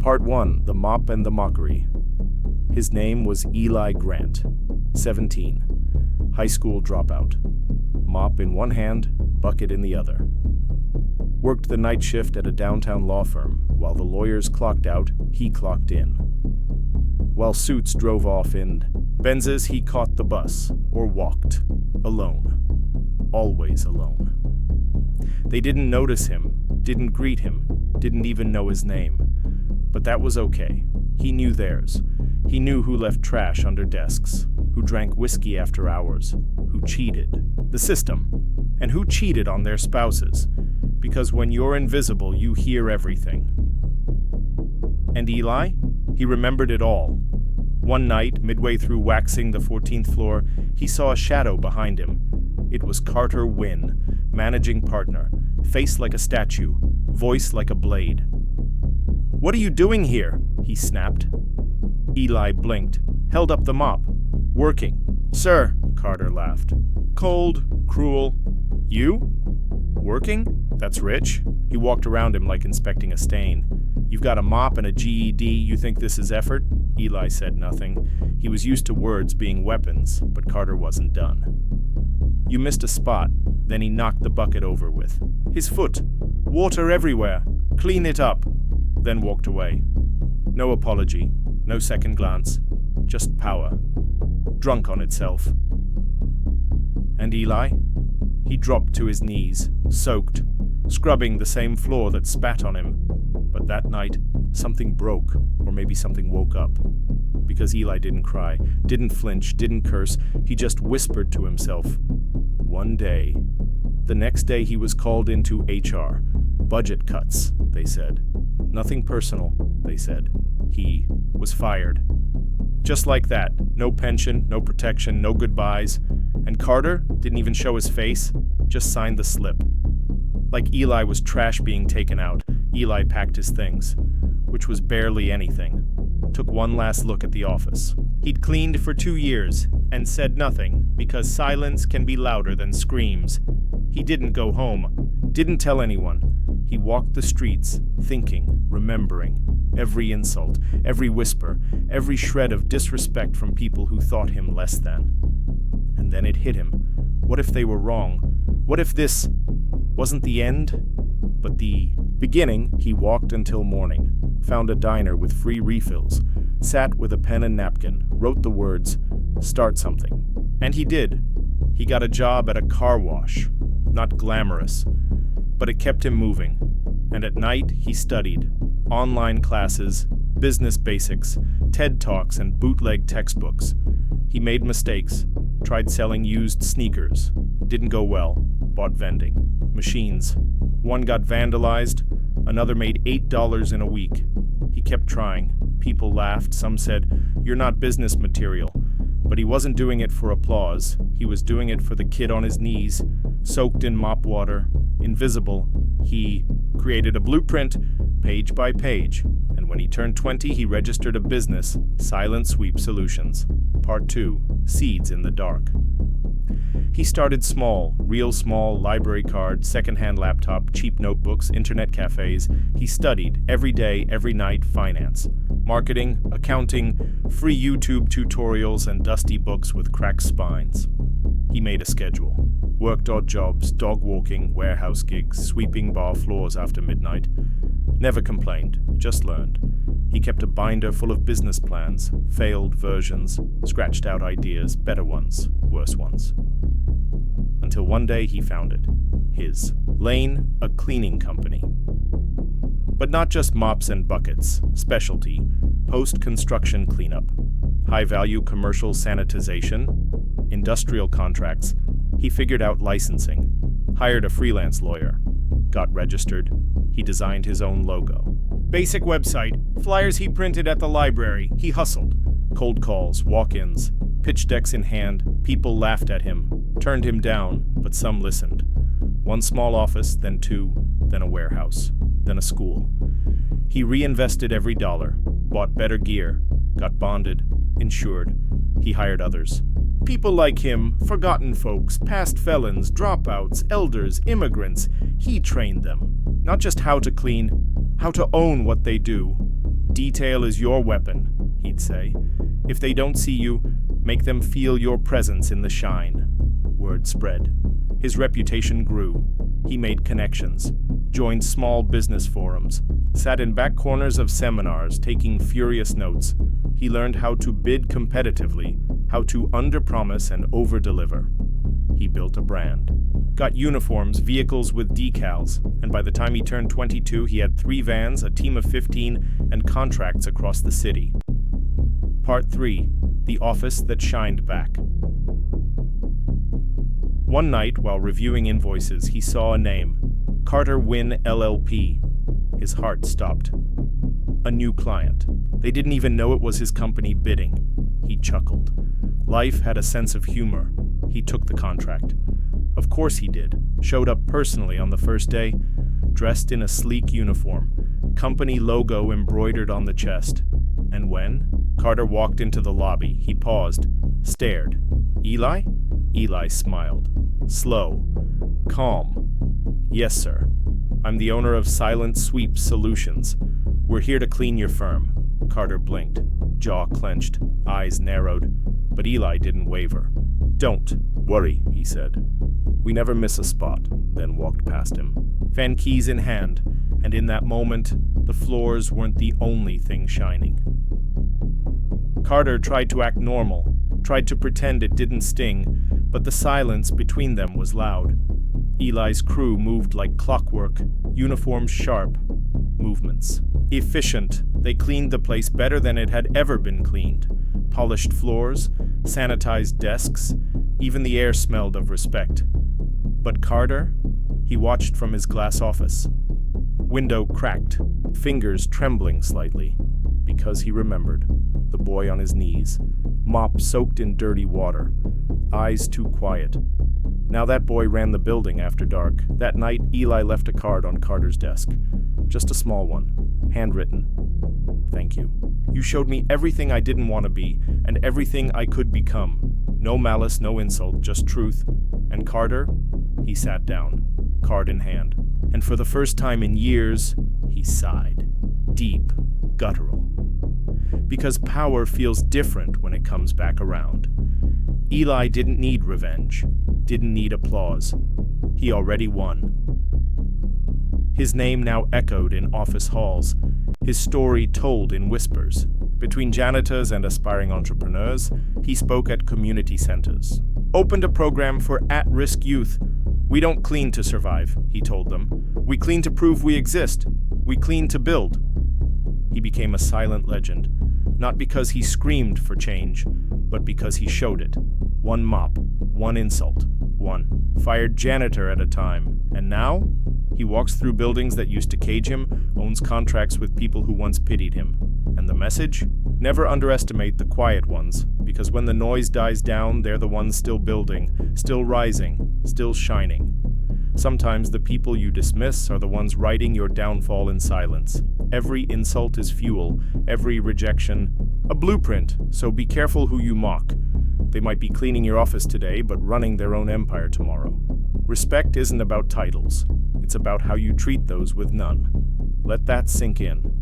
Part 1. The Mop and the Mockery. His name was Eli Grant, 17, high school dropout. Mop in one hand, bucket in the other. Worked the night shift at a downtown law firm. While the lawyers clocked out, he clocked in. While suits drove off in Benzes, he caught the bus, or walked, alone. Always alone. They didn't notice him, didn't greet him, didn't even know his name. But that was okay. He knew theirs. He knew who left trash under desks, who drank whiskey after hours, who cheated, the system, and who cheated on their spouses. Because when you're invisible, you hear everything. And Eli? He remembered it all. One night, midway through waxing the 14th floor, he saw a shadow behind him. It was Carter Wynn, managing partner, face like a statue, voice like a blade. "What are you doing here?" he snapped. Eli blinked, held up the mop. "Working." "Sir," Carter laughed. "Cold, cruel. You? Working? That's rich." He walked around him like inspecting a stain. "You've got a mop and a GED, you think this is effort?" Eli said nothing. He was used to words being weapons, but Carter wasn't done. "You missed a spot." Then he knocked the bucket over with his foot. "Water everywhere. Clean it up." Then walked away. No apology, no second glance, just power. Drunk on itself. And Eli? He dropped to his knees, soaked, scrubbing the same floor that spat on him. But that night, something broke, or maybe something woke up. Because Eli didn't cry, didn't flinch, didn't curse, he just whispered to himself. One day. The next day he was called into HR. Budget cuts, they said. Nothing personal, they said. He was fired. Just like that. No pension, no protection, no goodbyes. And Carter didn't even show his face, just signed the slip. Like Eli was trash being taken out, Eli packed his things, which was barely anything. Took one last look at the office. He'd cleaned for 2 years and said nothing because silence can be louder than screams. He didn't go home, didn't tell anyone. He walked the streets, thinking, remembering, every insult, every whisper, every shred of disrespect from people who thought him less than. And then it hit him. What if they were wrong? What if this wasn't the end, but the beginning? He walked until morning, found a diner with free refills, sat with a pen and napkin, wrote the words, "Start something." And he did. He got a job at a car wash. Not glamorous, but it kept him moving. And at night, he studied. Online classes, business basics, TED Talks, and bootleg textbooks. He made mistakes, tried selling used sneakers. Didn't go well, bought vending. Machines. One got vandalized, another made $8 in a week. He kept trying. People laughed, some said, "You're not business material." But he wasn't doing it for applause. He was doing it for the kid on his knees, soaked in mop water, invisible. He created a blueprint, page by page, and when he turned 20, he registered a business, Silent Sweep Solutions. Part 2, Seeds in the Dark. He started small, real small, library card, secondhand laptop, cheap notebooks, internet cafes. He studied, every day, every night, finance, marketing, accounting, free YouTube tutorials, and dusty books with cracked spines. He made a schedule. Worked odd jobs, dog walking, warehouse gigs, sweeping bar floors after midnight. Never complained, just learned. He kept a binder full of business plans, failed versions, scratched out ideas, better ones, worse ones. Until one day he found it. His. Lane, a cleaning company. But not just mops and buckets, specialty, post-construction cleanup, high-value commercial sanitization, industrial contracts. He figured out licensing, hired a freelance lawyer, got registered. He designed his own logo. Basic website, flyers he printed at the library. He hustled. Cold calls, walk-ins, pitch decks in hand. People laughed at him, turned him down, but some listened. One small office, then 2, then a warehouse, then a school. He reinvested every dollar, bought better gear, got bonded, insured. He hired others. People like him, forgotten folks, past felons, dropouts, elders, immigrants. He trained them. Not just how to clean, how to own what they do. Detail is your weapon, he'd say. If they don't see you, make them feel your presence in the shine. Word spread. His reputation grew. He made connections, joined small business forums, sat in back corners of seminars taking furious notes. He learned how to bid competitively, how to underpromise and overdeliver. He built a brand, got uniforms, vehicles with decals, and by the time he turned 22, he had 3 vans, a team of 15, and contracts across the city. Part 3. The Office That Shined Back. One night, while reviewing invoices, he saw a name, Carter Wynn LLP. His heart stopped. A new client. They didn't even know it was his company bidding. He chuckled. Life had a sense of humor. He took the contract. Of course he did. Showed up personally on the first day, dressed in a sleek uniform, company logo embroidered on the chest. And when Carter walked into the lobby, he paused, stared. Eli? Eli smiled. Slow. Calm. Yes, sir. I'm the owner of Silent Sweep Solutions. We're here to clean your firm. Carter blinked, jaw clenched, eyes narrowed, but Eli didn't waver. Don't worry, he said. We never miss a spot, then walked past him, fan keys in hand, and in that moment, the floors weren't the only thing shining. Carter tried to act normal, tried to pretend it didn't sting, but the silence between them was loud. Eli's crew moved like clockwork, uniforms sharp, movements efficient. They cleaned the place better than it had ever been cleaned. Polished floors, sanitized desks, even the air smelled of respect. But Carter? He watched from his glass office. Window cracked, fingers trembling slightly, because he remembered. The boy on his knees, mop soaked in dirty water, eyes too quiet. Now that boy ran the building after dark. That night, Eli left a card on Carter's desk. Just a small one, handwritten. Thank you. You showed me everything I didn't want to be, and everything I could become. No malice, no insult, just truth. And Carter? He sat down, card in hand. And for the first time in years, he sighed. Deep, guttural. Because power feels different when it comes back around. Eli didn't need revenge, didn't need applause. He already won. His name now echoed in office halls, his story told in whispers. Between janitors and aspiring entrepreneurs, he spoke at community centers. Opened a program for at-risk youth. We don't clean to survive, he told them. We clean to prove we exist. We clean to build. He became a silent legend, not because he screamed for change, but because he showed it. One mop, one insult, one fired janitor at a time. And now, he walks through buildings that used to cage him, owns contracts with people who once pitied him. And the message? Never underestimate the quiet ones, because when the noise dies down, they're the ones still building, still rising, still shining. Sometimes the people you dismiss are the ones writing your downfall in silence. Every insult is fuel, every rejection a blueprint, so be careful who you mock. They might be cleaning your office today, but running their own empire tomorrow. Respect isn't about titles. It's about how you treat those with none. Let that sink in.